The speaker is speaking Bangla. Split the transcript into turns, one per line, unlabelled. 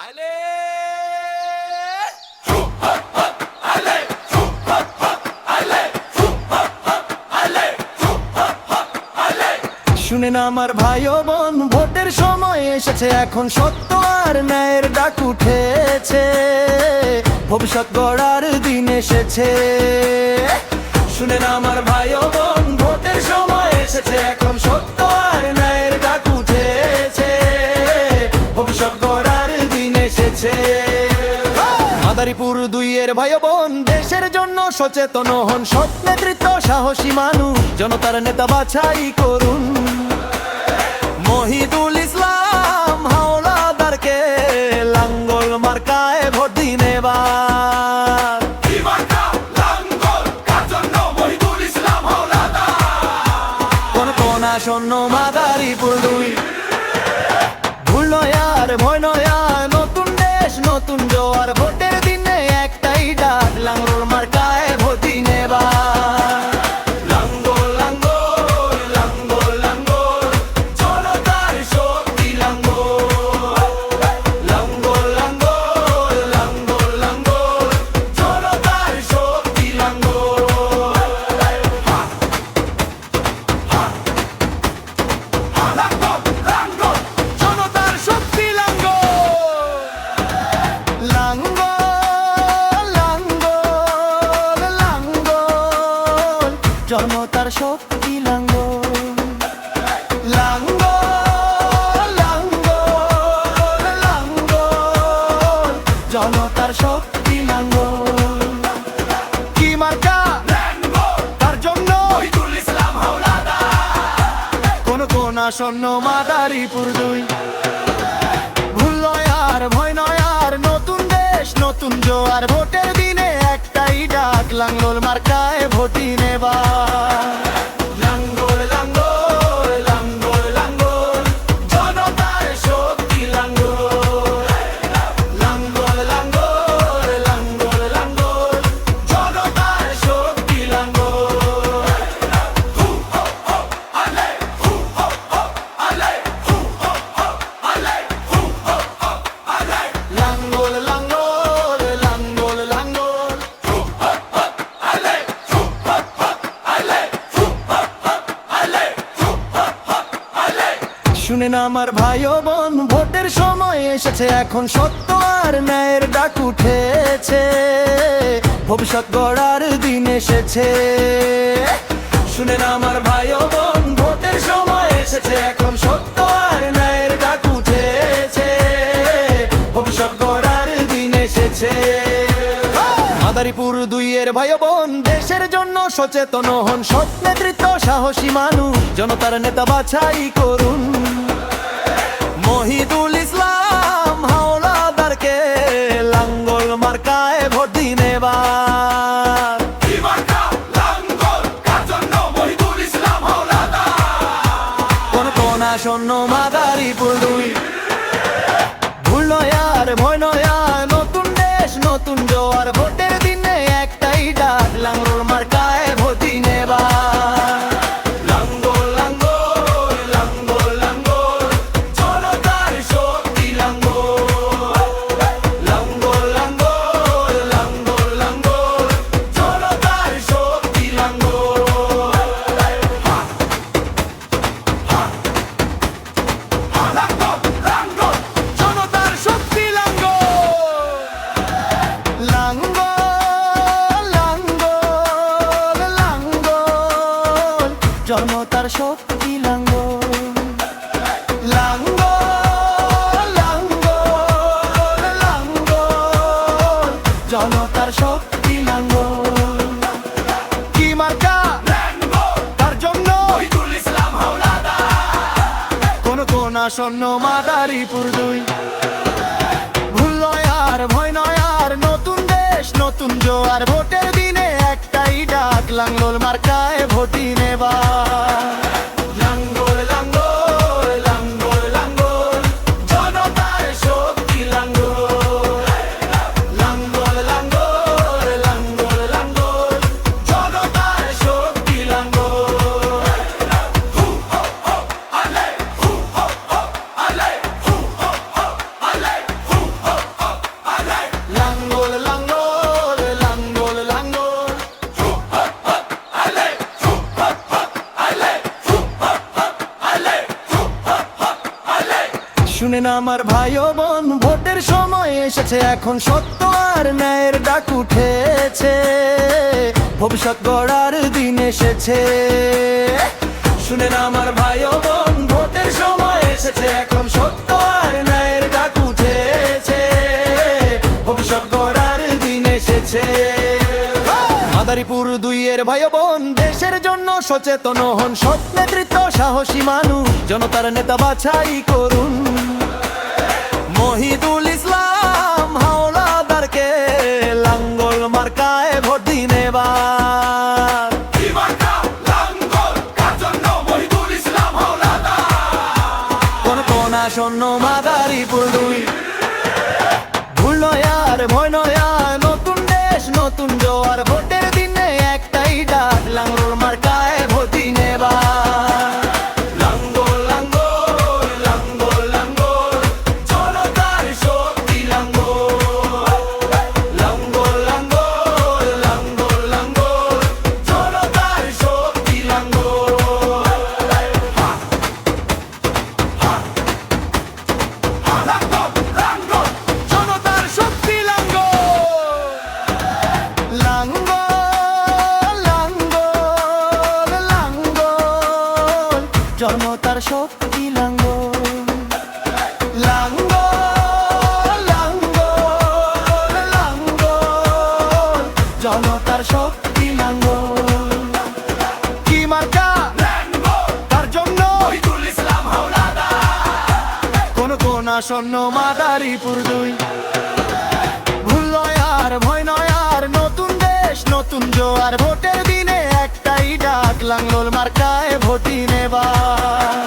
আলে
শুনে না আমার ভাই ও বোন, ভোটের সময় এসেছে, এখন সত্য আর ন্যায়ের ডাক উঠেছে, ভবিষ্যৎ গড়ার দিন এসেছে। শুনে না আমার ভাই ও বোন, ভোটের সময় এসেছে, এখন সত্য আর ন্যায়ের ডাক উঠেছে, ভবিষ্যৎ গড়ার দিন এসেছে। মাদারীপুর 2 এর ভাই ও বোন, দেশের জন্য সচেতন হন, সৎ নেতৃত্ব, সাহসী মানুষ, জনতার নেতা বাছাই করুন। মহিদুল ইসলাম হাওলাদারকে লাঙ্গল মার্কায় ভোট দিন এবার। কোন কোন আসন্ন মাদারীপুর 2, ভুল নয় আর ভয় নয় আর, নতুন দেশ নতুন জোয়ার, ভোটের দিনে একটাই ডাক, লাঙ্গল মার্কায় ভোট দিন এবার। জনতার শক্তি লাঙ্গল, লাঙ্গল লাঙ্গল লাঙ্গল, জনতার শক্তি লাঙ্গল। কি মার্কা? তার জন্য কোন কোন আসন্ন মাদারীপুর 2, ভুল নয় আর ভয় নয় আর, নতুন দেশ নতুন জোয়ার, ভোটের দিনে একটাই ডাক, লাঙ্গল মার্কায় ভোট দিন এবার। লাঙ্গল লাঙ্গল লাঙ্গল লাঙ্গল, জনতার শক্তি লাঙ্গল, লাঙ্গল লাঙ্গল লাঙ্গল লাঙ্গল, জনতার শক্তি লাঙ্গল। লাঙ্গল লাঙ্গল লাঙ্গল লাঙ্গল, শুনে না আমার ভাই ও বোন, ভোটের সময় এসেছে, এখন সত্য আর ন্যায়ের ডাক উঠেছে, ভবিষ্যৎ গড়ার দিন এসেছে। শুনে না আমার ভাই ও বোন, ভোটের সময় এসেছে, এখন সত্য আর ন্যায়ের ডাক উঠেছে, ভবিষ্যৎ গড়ার দিন এসেছে। মাদারীপুর 2 এর ভাই ও বোন, দেশের জন্য সচেতন হন, সৎ নেতৃত্ব, সাহসী মানুষ, জনতার নেতা বাছাই করুন। মহিদুল ইসলাম হাওলাদারকে লাঙ্গল মার্কায় ভোট দিন এবার। কোন কোন আসন্ন মাদারীপুর 2, ভুল নয় আর ভয় নয় আর, নতুন দেশ নতুন জোয়ার, ভোটের দিনে একটাই ডাক, লাঙ্গল মার্কায় ভোট দিন এবার। লাঙ্গল লাঙ্গল লাঙ্গল লাঙ্গল, জনতার শক্তি লাঙ্গল, লাঙ্গল লাঙ্গল লাঙ্গল লাঙ্গল, জনতার শক্তি লাঙ্গল। জনতার শক্তি লাঙ্গল, লাঙ্গল লাঙ্গল লাঙ্গল, জনতার শক্তি লাঙ্গল, লাঙ্গল লাঙ্গল লাঙ্গল, জনতার শক্তি লাঙ্গল। কি মার্কা? তার জন্য কোন কোন আসন্ন মাদারীপুর 2, ভুল নয় আর ভয় নয় আর, নতুন দেশ নতুন জোয়ার, ভোটের দিনে একটাই ডাক, লাঙ্গল মার্কায় ভোট দিন এবার। লাঙ্গল লাঙ্গল লাঙ্গল লাঙ্গল, জনতার শক্তি লাঙ্গল, লাঙ্গল লাঙ্গল লাঙ্গল লাঙ্গল, জনতার শক্তি লাঙ্গল। আমার ভাই ও বোন, ভোটের সময় এসেছে, এখন সত্য আর ন্যায়ের ডাক উঠেছে, ভবিষ্যৎ গড়ার দিন এসেছে। শুনেন আমার ভাই ও বোন, ভোটের সময় এসেছে, এখন সত্য আর ন্যায়ের ডাক উঠেছে, ভবিষ্যৎ গড়ার দিন এসেছে। মাদারীপুর 2 এর ভাই ও বোন, দেশের জন্য সচেতন হন, সৎ নেতৃত্ব, সাহসী মানুষ, জনতার নেতা বাছাই করুন। মহিদুল ইসলাম হাওলাদারকে লাঙ্গল মার্কায় ভোট দিন এবার। কোন কোন আসন্ন মাদারীপুর 2, ভুল নয় আর ভয় নয় আর, নতুন দেশ নতুন জোয়ার, ভোটের দিনে একটাই ডাক, লাঙ্গল মার্কায় ভোট দিন এবার। লাঙ্গল লাঙ্গল লাঙ্গল লাঙ্গল, জনতার শক্তি লাঙ্গল। লাঙ্গল লাঙ্গল লাঙ্গল লাঙ্গল, জনতার শক্তি লাঙ্গল। জনতার শক্তি লাঙ্গল। লাঙ্গল লাঙ্গল লাঙ্গল, জনতার শক্তি লাঙ্গল। লাঙ্গল লাঙ্গল লাঙ্গল, জনতার শক্তি লাঙ্গল। কি মার্কা? তার জন্য কোন কোন আসন্ন মাদারীপুর 2, ভুল নয় আর ভয় নয় আর, নতুন দেশ নতুন জোয়ার, ভোটের দিনে একটাই ডাক, লাঙ্গল মার্কায় ভোট দিন এবার।